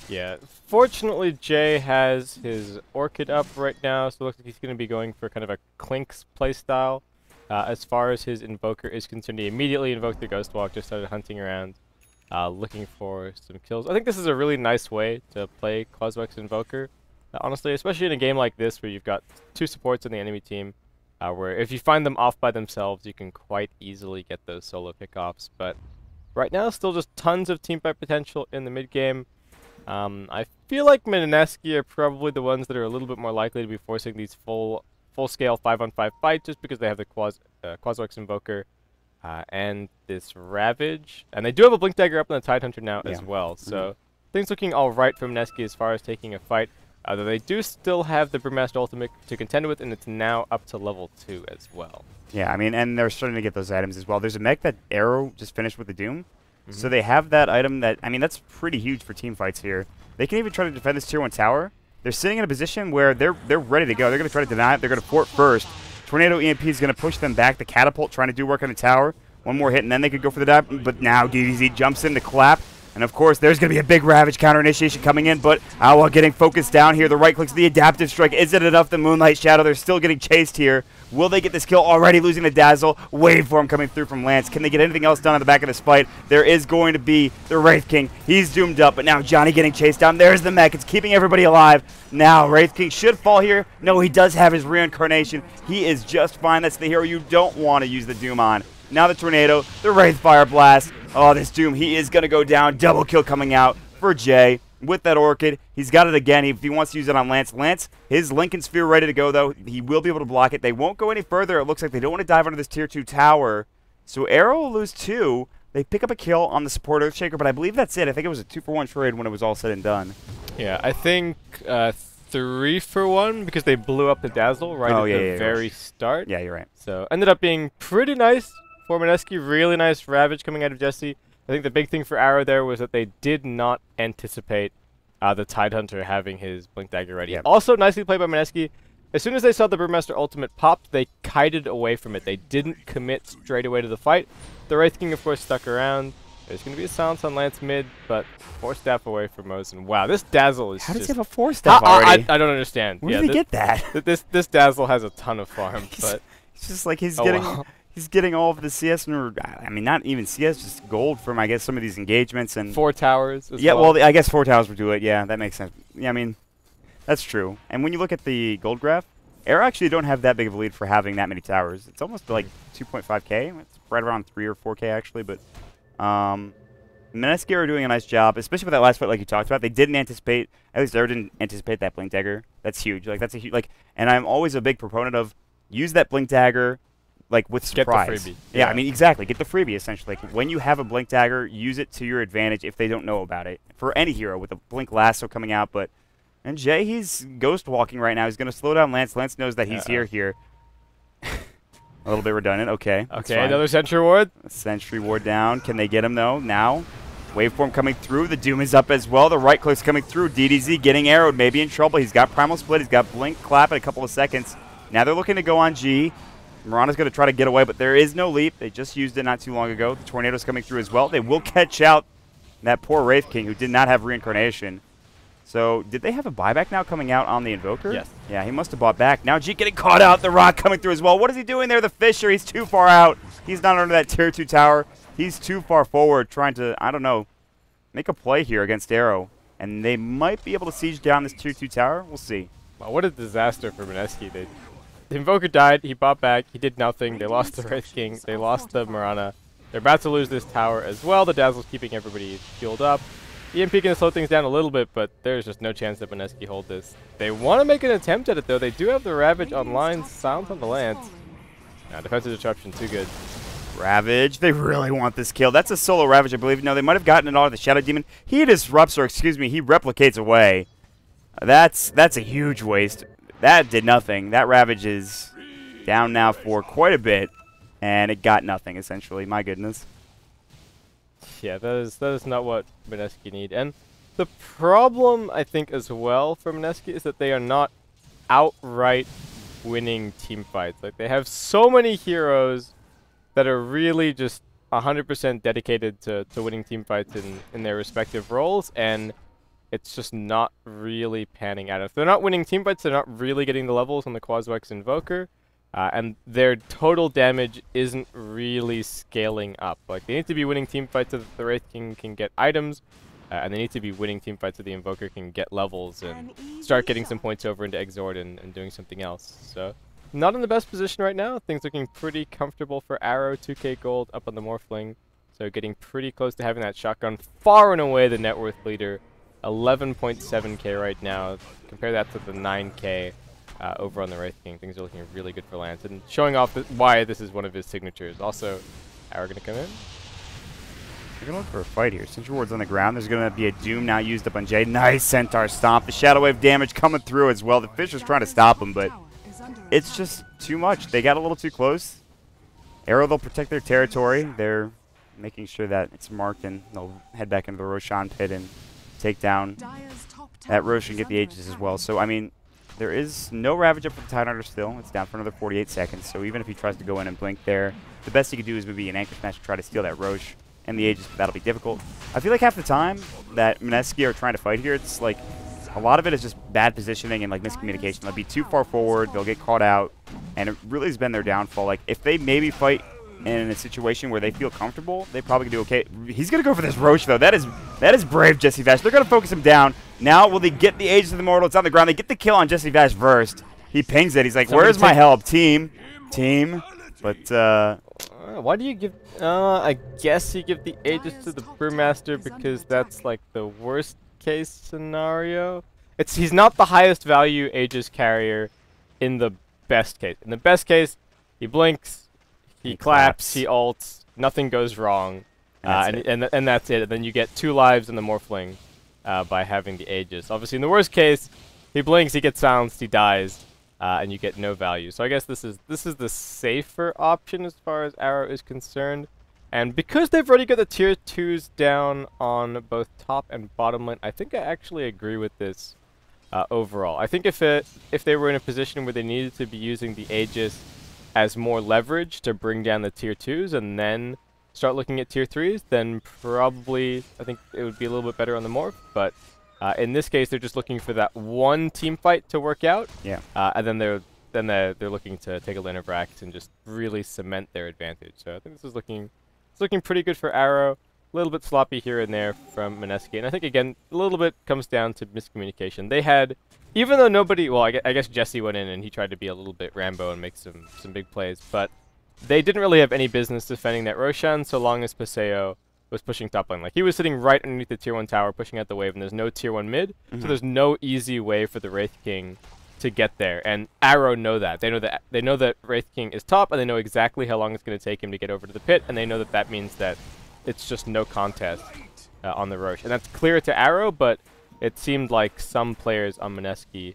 Yeah, fortunately Jay has his Orchid up right now, so it looks like he's going to be going for kind of a Clinks playstyle. As far as his Invoker is concerned, he immediately invoked the Ghost Walk, just started hunting around, looking for some kills. I think this is a really nice way to play Quaswex Invoker. Honestly, especially in a game like this where you've got 2 supports on the enemy team, where if you find them off by themselves, you can quite easily get those solo pickoffs. But right now, still just tons of teamfight potential in the mid game. I feel like Mineski are probably the ones that are a little bit more likely to be forcing these full-scale 5-on-5 fights, just because they have the Quaswex Invoker and this Ravage. And they do have a Blink Dagger up on the Tidehunter now as well. So things looking all right from Mineski as far as taking a fight. Though they do still have the Brewmaster Ultimate to contend with, and it's now up to level 2 as well. Yeah, I mean, and they're starting to get those items as well. There's a mech that Arrow just finished with the Doom. So they have that item that, I mean, that's pretty huge for team fights here. They can even try to defend this tier 1 tower. They're sitting in a position where they're ready to go. They're going to try to deny it. They're going to fort first. Tornado EMP is going to push them back. The Catapult trying to do work on the tower. One more hit, and then they could go for the dive. But now DDZ jumps in to clap. And of course, there's going to be a big Ravage counter initiation coming in, but Awa getting focused down here. The right clicks, the adaptive strike. Is it enough? The Moonlight Shadow, they're still getting chased here. Will they get this kill? Already losing the Dazzle. Waveform coming through from Lance. Can they get anything else done on the back of this fight? There is going to be the Wraith King. He's doomed up, but now Johnny getting chased down. There's the mech. It's keeping everybody alive. Now, Wraith King should fall here. No, he does have his reincarnation. He is just fine. That's the hero you don't want to use the Doom on. Now the Tornado, the Wraith Fire Blast. Oh, this Doom, he is going to go down. Double kill coming out. for Jay with that Orchid. He's got it again if he wants to use it on Lance. Lance, his Lincoln Sphere ready to go, though. He will be able to block it. They won't go any further. It looks like they don't want to dive under this Tier 2 tower. So Arrow will lose 2. They pick up a kill on the support Earthshaker, but I believe that's it. I think it was a 2-for-1 trade when it was all said and done. Yeah, I think 3-for-1 because they blew up the Dazzle right at the very start. Yeah, you're right. So ended up being pretty nice for Mineski. Really nice Ravage coming out of Jesse. I think the big thing for Arrow there was that they did not anticipate the Tidehunter having his Blink Dagger ready. Yep. Also nicely played by Mineski. As soon as they saw the Brewmaster ultimate popped, they kited away from it. They didn't commit straight away to the fight. The Wraith King, of course, stuck around. There's going to be a silence on Lance mid, but 4-staff away from Mosin. Wow, this Dazzle is How does just... he have a 4-staff already? I don't understand. Where did he get that? This Dazzle has a ton of farm, but... It's just like he's getting all of the CS, I mean, not even CS, just gold from, I guess, some of these engagements. And 4 towers as well. Well, I guess 4 towers would do it. Yeah, that makes sense. Yeah, I mean, that's true. And when you look at the gold graph, Air actually don't have that big of a lead for having that many towers. It's almost like 2.5k. It's right around 3 or 4k, actually. But Mineski are doing a nice job, especially with that last fight like you talked about. They didn't anticipate, at least Air didn't anticipate that Blink Dagger. That's huge. Like, that's a huge, like, and I'm always a big proponent of use that Blink Dagger like with surprise. Get the freebie. Yeah, I mean, exactly. Get the freebie, essentially. Like, when you have a Blink Dagger, use it to your advantage if they don't know about it. For any hero, with a Blink Lasso coming out, but... And Jay, he's ghost walking right now. He's going to slow down Lance. Lance knows that he's here. A little bit redundant. Okay. Okay, another Sentry Ward. Sentry Ward down. Can they get him, though? Now, Waveform coming through. The Doom is up as well. The right click's coming through. DDZ getting arrowed. Maybe in trouble. He's got Primal Split. He's got Blink Clap in a couple of seconds. Now they're looking to go on G. Mirana's going to try to get away, but there is no leap. They just used it not too long ago. The Tornado's coming through as well. They will catch out that poor Wraith King who did not have Reincarnation. So, did they have a buyback now coming out on the Invoker? Yes. Yeah, he must have bought back. Now G getting caught out. The Rock coming through as well. What is he doing there? The Fisher, he's too far out. He's not under that Tier 2 tower. He's too far forward trying to, I don't know, make a play here against Arrow. And they might be able to siege down this Tier 2 tower. We'll see. Wow, what a disaster for Mineski. The Invoker died. He bought back. He did nothing. They lost the Wraith King. They lost the Mirana. They're about to lose this tower as well. The Dazzle's keeping everybody fueled up. EMP can slow things down a little bit, but there's just no chance that Mineski hold this. They want to make an attempt at it, though. They do have the Ravage online. Silence on the Lance. Now, defensive disruption, too good. Ravage, they really want this kill. That's a solo Ravage, I believe. No, they might have gotten it out of the Shadow Demon. He disrupts, or excuse me, he replicates away. That's a huge waste. That did nothing. That Ravage is down now for quite a bit, and it got nothing, essentially. My goodness. Yeah, that is not what Mineski need. And the problem, I think, as well for Mineski is that they are not outright winning team fights. Like, they have so many heroes that are really just 100% dedicated to winning team fights in their respective roles, and it's just not really panning out. If they're not winning team fights, they're not really getting the levels on the Quaswex Invoker. And their total damage isn't really scaling up. Like, they need to be winning team fights so that the Wraith King can get items, and they need to be winning team fights so the Invoker can get levels and start getting some points over into Exord and doing something else. So, not in the best position right now. Things looking pretty comfortable for Arrow, 2k gold up on the Morphling. So, getting pretty close to having that shotgun. Far and away the net worth leader. 11.7k right now. Compare that to the 9k. Over on the Wraith King. Things are looking really good for Lance, and showing off why this is one of his signatures. Also, Arrow going to come in. We're going to look for a fight here. Sentry Ward's on the ground. There's going to be a Doom now used up on Jay. Nice Centaur Stomp. The Shadow Wave damage coming through as well. The Fisher's trying to stop him, but it's just too much. They got a little too close. Arrow, they'll protect their territory. They're making sure that it's marked, and they'll head back into the Roshan pit and take down that Roshan and get the Aegis as well. So, I mean, there is no Ravage up for the Tidehunter still. It's down for another 48 seconds. So even if he tries to go in and blink there, the best he could do is maybe an Anchor Smash to try to steal that Roche and the Aegis, but that'll be difficult. I feel like half the time that Mineski are trying to fight here, it's like a lot of it is just bad positioning and like miscommunication. They'll be too far forward, they'll get caught out, and it really has been their downfall. Like, if they maybe fight in a situation where they feel comfortable, they probably can do okay. He's going to go for this Roche, though. That is brave, Jesse Vash. They're going to focus him down. Now, will they get the Aegis of the Mortal? It's on the ground. They get the kill on Jesse Vash first. He pings it. He's like, where's my help? Team. But, Why do you give... I guess you give the Aegis to the Brewmaster because that's like the worst case scenario. He's not the highest value Aegis carrier in the best case. In the best case, he blinks, he claps, he ults, nothing goes wrong, and that's it. And then you get 2 lives in the Morphling by having the Aegis. Obviously, in the worst case, he blinks, he gets silenced, he dies. And you get no value. So I guess this is the safer option as far as Arrow is concerned. And because they've already got the tier 2s down on both top and bottom lane, I think I actually agree with this overall. I think if they were in a position where they needed to be using the Aegis as more leverage to bring down the tier 2s and then start looking at tier 3s, then probably I think it would be a little bit better on the Morph. But in this case, they're just looking for that one team fight to work out. Yeah. And then they're looking to take a lane of Rax and just really cement their advantage. So I think this is looking pretty good for Arrow. A little bit sloppy here and there from Mineski, and I think again a little bit comes down to miscommunication. They had, even though nobody, well, I guess Jesse went in and he tried to be a little bit Rambo and make some big plays, but they didn't really have any business defending that Roshan so long as Paseo was pushing top lane. Like, he was sitting right underneath the tier 1 tower pushing out the wave, and there's no tier 1 mid, so there's no easy way for the Wraith King to get there. And Arrow know that. They know that Wraith King is top, and they know exactly how long it's going to take him to get over to the pit, and they know that that means that it's just no contest on the Rosh. And that's clear to Arrow, but it seemed like some players on Mineski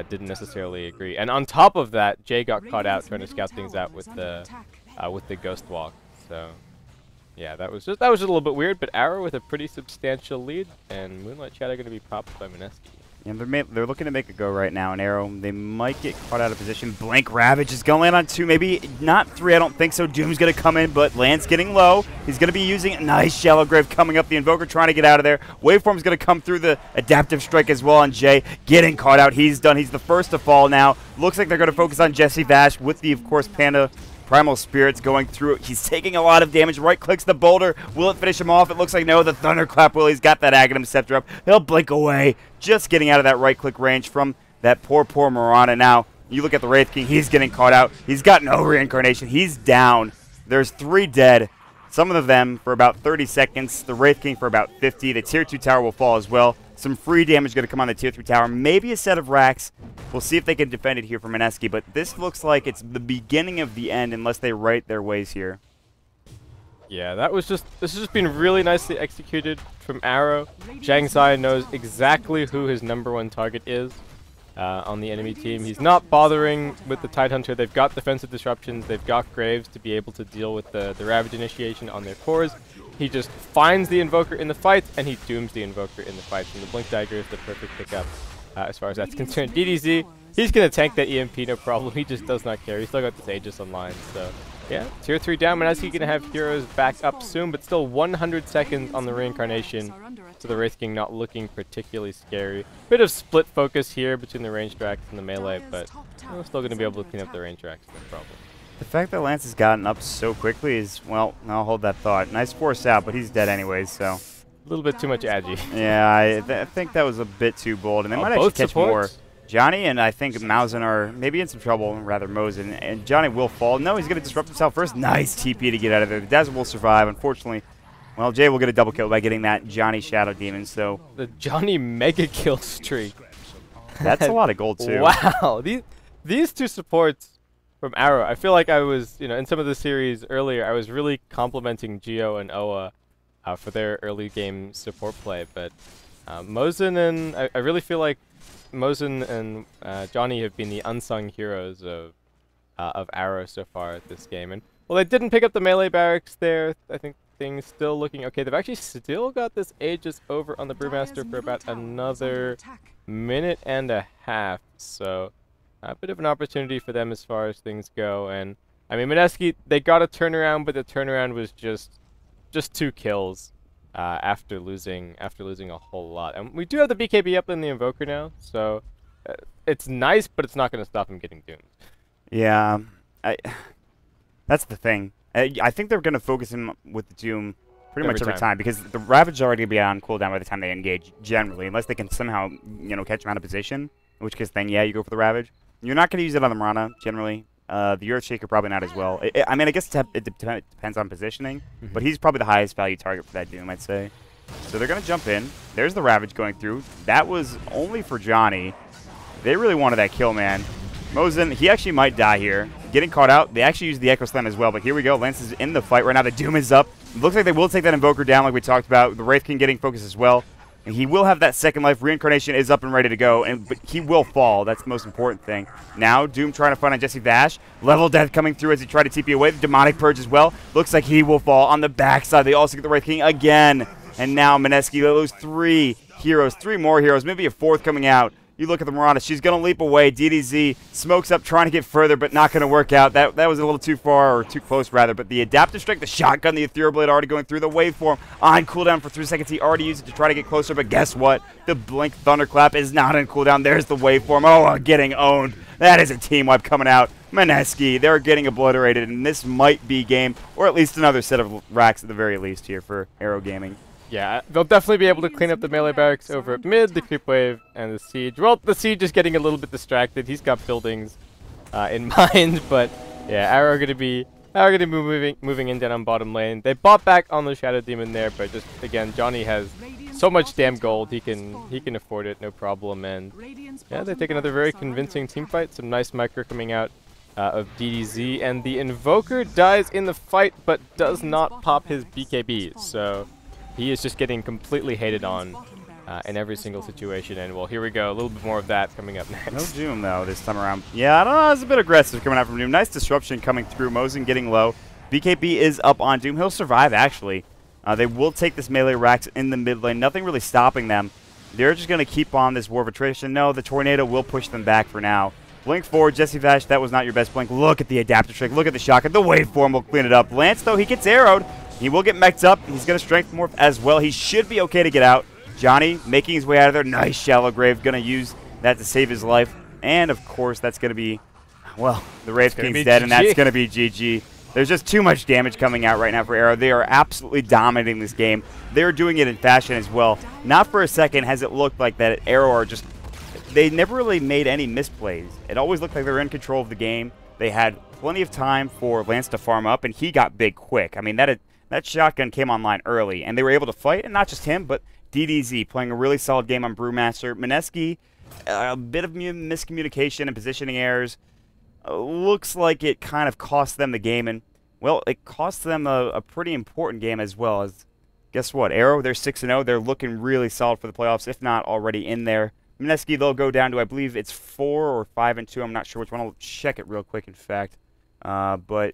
didn't necessarily agree. And on top of that, Jay got caught out trying to scout things out with the Ghost Walk. So yeah, that was just a little bit weird, but Arrow with a pretty substantial lead, and Moonlight Chat are going to be popped by Mineski. Yeah, they're looking to make a go right now, and Arrow, they might get caught out of position. Blink Ravage is going to land on 2, maybe not 3, I don't think so. Doom's going to come in, but Land's getting low. He's going to be using a nice Shallow Grave coming up. The Invoker trying to get out of there. Waveform's going to come through the Adaptive Strike as well on Jay. Getting caught out. He's done. He's the first to fall now. Looks like they're going to focus on Jesse Vash with the, of course, Panda Primal Spirits going through. He's taking a lot of damage. Right clicks the boulder. Will it finish him off? It looks like no. The Thunderclap will. He's got that Aghanim Scepter up. He'll blink away. Just getting out of that right click range from that poor Morana. Now, you look at the Wraith King. He's getting caught out. He's got no reincarnation. He's down. There's 3 dead. Some of them for about 30 seconds. The Wraith King for about 50. The tier 2 tower will fall as well. Some free damage going to come on the tier 3 tower. Maybe a set of racks. We'll see if they can defend it here for Mineski, but this looks like it's the beginning of the end unless they right their ways here. Yeah, this has just been really nicely executed from Arrow. Zhang Zai knows exactly who his #1 target is on the enemy team. He's not bothering with the Tidehunter. They've got defensive disruptions. They've got Graves to be able to deal with the Ravage initiation on their cores. He just finds the Invoker in the fight, and he dooms the Invoker in the fight. And the Blink Dagger is the perfect pickup as far as that's concerned. DDZ, he's going to tank that EMP, no problem. He just does not care. He's still got this Aegis online, so yeah. Tier 3 down, and as he's going to have heroes back up soon, but still 100 seconds on the reincarnation, so the Wraith King not looking particularly scary. Bit of split focus here between the ranged racks and the melee, but we're still going to be able to clean up the ranged racks, no problem. The fact that Lance has gotten up so quickly is, well, I'll hold that thought. Nice force out, but he's dead anyways, so. A little bit too much agi. Yeah, I think that was a bit too bold, and they might actually catch more. Johnny and I think Mausen are maybe in some trouble, rather Mosen, and Johnny will fall. No, he's going to disrupt himself first. Nice TP to get out of there. The Dazzle will survive, unfortunately. Well, Jay will get a double kill by getting that Johnny Shadow Demon, so. The Johnny mega kill streak. That's a lot of gold, too. Wow, these 2 supports from Arrow, I feel like I was, in some of the series earlier, I was really complimenting Gio and Oa for their early game support play, but Mosen and I really feel like Mosen and Johnny have been the unsung heroes of Arrow so far at this game. And well, they didn't pick up the melee barracks there. I think things still looking okay. They've actually still got this Aegis over on the Brewmaster for about another minute and a half, so a bit of an opportunity for them as far as things go. And I mean, Mineski, they got a turnaround, but the turnaround was just 2 kills after losing a whole lot. And we do have the BKB up in the Invoker now, so it's nice, but it's not going to stop him getting doomed. Yeah, that's the thing. I think they're going to focus him with the Doom pretty much every time, because the Ravage is already going to be on cooldown by the time they engage, generally, unless they can somehow, catch him out of position, in which case then, yeah, you go for the Ravage. You're not going to use it on the Mirana, generally. The Earthshaker probably not as well. I mean, I guess it depends on positioning, but he's probably the highest value target for that Doom, I'd say. So they're going to jump in. There's the Ravage going through. That was only for Johnny. They really wanted that kill, man. Mosin, he actually might die here. Getting caught out. They actually used the Echo Slam as well, but here we go. Lance is in the fight right now. The Doom is up. Looks like they will take that Invoker down like we talked about. The Wraith King getting focused as well. And he will have that second life. Reincarnation is up and ready to go, but he will fall. That's the most important thing. Now, Doom trying to fight on Jesse Vash. Level Death coming through as he tried to TP away. The Demonic Purge as well. Looks like he will fall on the backside. They also get the Wraith King again. And now Mineski, they lose 3 heroes, 3 more heroes, maybe a 4th coming out. You look at the Mirana. She's going to leap away. DDZ smokes up, trying to get further, but not going to work out. That was a little too far, or too close, rather. But the Adaptive Strike, the Shotgun, the Ethereal Blade already going through the waveform. On cooldown for 3 seconds. He already used it to try to get closer, but guess what? The Blink Thunderclap is not on cooldown. There's the waveform. Oh, getting owned. That is a team wipe coming out. Mineski, they're getting obliterated, and this might be game, or at least another set of racks at the very least here for Arrow Gaming. Yeah, they'll definitely be able to clean up the melee barracks over at mid, the creep wave, and the siege. Well, the siege is getting a little bit distracted. He's got buildings in mind, but yeah, Arrow going to be moving in down on bottom lane. They bought back on the Shadow Demon there, but just again, Johnny has so much damn gold. He can afford it, no problem. And yeah, they take another very convincing team fight. Some nice micro coming out of DDZ, and the Invoker dies in the fight, but does not pop his BKB. So he is just getting completely hated on in every single situation. And, well, here we go. A little bit more of that coming up next. No Doom, though, this time around. Yeah, I don't know. It's a bit aggressive coming out from Doom. Nice disruption coming through. Mosin getting low. BKB is up on Doom. He'll survive, actually. They will take this melee racks in the mid lane. Nothing really stopping them. They're just going to keep on this war of attrition. No, the Tornado will push them back for now. Blink forward. Jesse Vash, that was not your best blink. Look at the Adaptive Strike. Look at the Shotgun. The waveform will clean it up. Lance, though, he gets arrowed. He will get mech'd up. He's going to Strength Morph as well. He should be okay to get out. Johnny making his way out of there. Nice Shallow Grave. Going to use that to save his life. And, of course, that's going to be, well, the Wraith King's dead, and that's going to be GG. There's just too much damage coming out right now for Arrow. They are absolutely dominating this game. They're doing it in fashion as well. Not for a second has it looked like that Arrow are just, they never really made any misplays. It always looked like they were in control of the game. They had plenty of time for Lance to farm up, and he got big quick. I mean, that shotgun came online early, and they were able to fight, and not just him, but DDZ playing a really solid game on Brewmaster. Mineski, a bit of miscommunication and positioning errors. Looks like it kind of cost them the game, and, well, it cost them a pretty important game as well. As guess what? Arrow, they're 6-0. They're looking really solid for the playoffs, if not already in there. Mineski, they'll go down to, I believe it's 4 or 5-2. I'm not sure which one. I'll check it real quick, in fact. But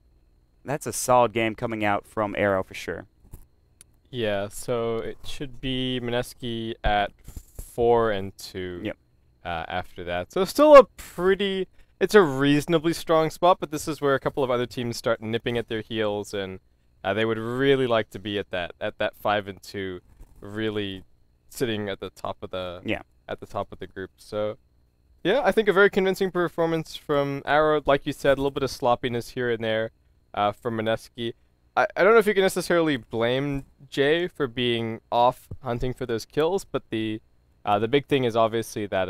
that's a solid game coming out from Arrow for sure. Yeah, so it should be Mineski at 4-2. Yep. After that. So still a pretty, it's a reasonably strong spot, but this is where a couple of other teams start nipping at their heels, and they would really like to be at that 5-2, really sitting at the top of the group. So yeah, I think a very convincing performance from Arrow. Like you said, a little bit of sloppiness here and there from Mineski. I don't know if you can necessarily blame Jay for being off hunting for those kills, but the big thing is obviously that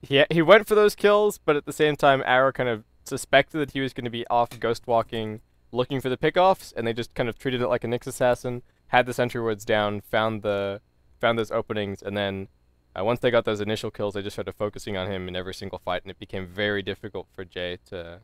he went for those kills, but at the same time Arrow kind of suspected that he was going to be off ghost walking looking for the pickoffs, and they just kind of treated it like a Nyx assassin, had the sentry wards down, found those openings, and then once they got those initial kills, they just started focusing on him in every single fight, and it became very difficult for Jay to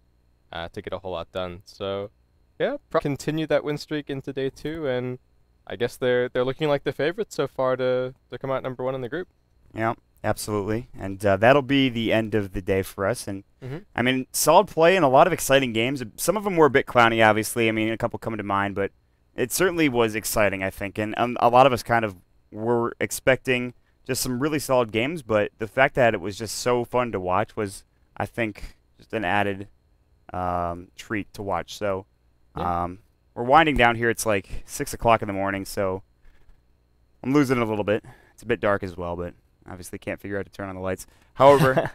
get a whole lot done. So yeah, continue that win streak into day 2, and I guess they're looking like the favorites so far to come out number 1 in the group. Yeah, absolutely. And that'll be the end of the day for us. And Mm-hmm. I mean, solid play and a lot of exciting games. Some of them were a bit clowny, obviously. I mean, a couple come to mind, but it certainly was exciting, I think. And a lot of us kind of were expecting just some really solid games, but the fact that it was just so fun to watch was, I think, just an added treat to watch. So Yeah. we're winding down here. It's like 6 o'clock in the morning, so I'm losing it a little bit. It's a bit dark as well, but obviously can't figure out to turn on the lights. However,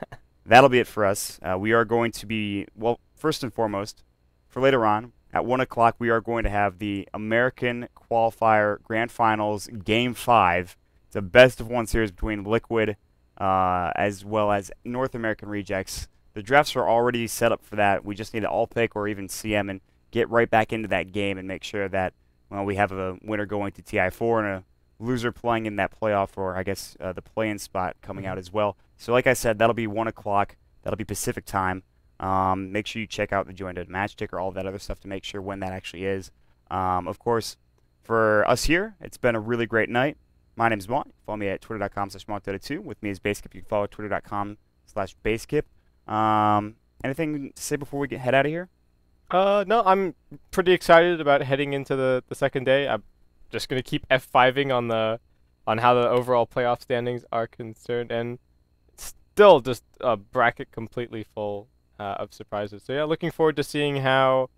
that'll be it for us. We are going to be, well, first and foremost, for later on, at 1 o'clock, we are going to have the American Qualifier Grand Finals Game 5. It's a best-of-1 series between Liquid as well as North American rejects. The drafts are already set up for that. We just need to all pick or even CM and get right back into that game and make sure that we have a winner going to TI4 and a loser playing in that playoff, or I guess the play-in spot coming out as well. So like I said, that'll be 1 o'clock. That'll be Pacific time. Make sure you check out the joined match ticker, all that other stuff to make sure when that actually is. Of course, for us here, it's been a really great night. My name's Mont. Follow me at twitter.com/Mont32. With me is Basekip. You can follow twitter.com/Basekip. Anything to say before we head out of here? No, I'm pretty excited about heading into the second day. I'm just gonna keep F5ing on how the overall playoff standings are concerned, and still just a bracket completely full of surprises. So yeah, looking forward to seeing how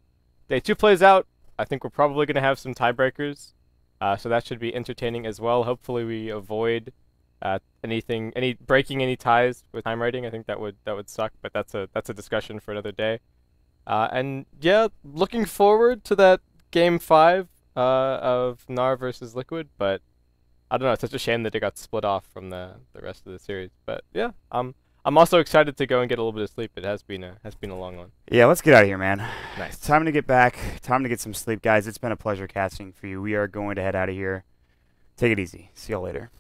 day 2 plays out. I think we're probably gonna have some tiebreakers, so that should be entertaining as well. Hopefully we avoid breaking any ties with time rating. I think that would suck, but that's a discussion for another day. And yeah, looking forward to that game 5 of NAR versus Liquid, but I don't know, it's such a shame that it got split off from the rest of the series. But yeah, I'm also excited to go and get a little bit of sleep. It has been a long one. Yeah, let's get out of here, man. Nice. It's time to get back. Time to get some sleep, guys. It's been a pleasure casting for you. We are going to head out of here. Take it easy. See y'all later.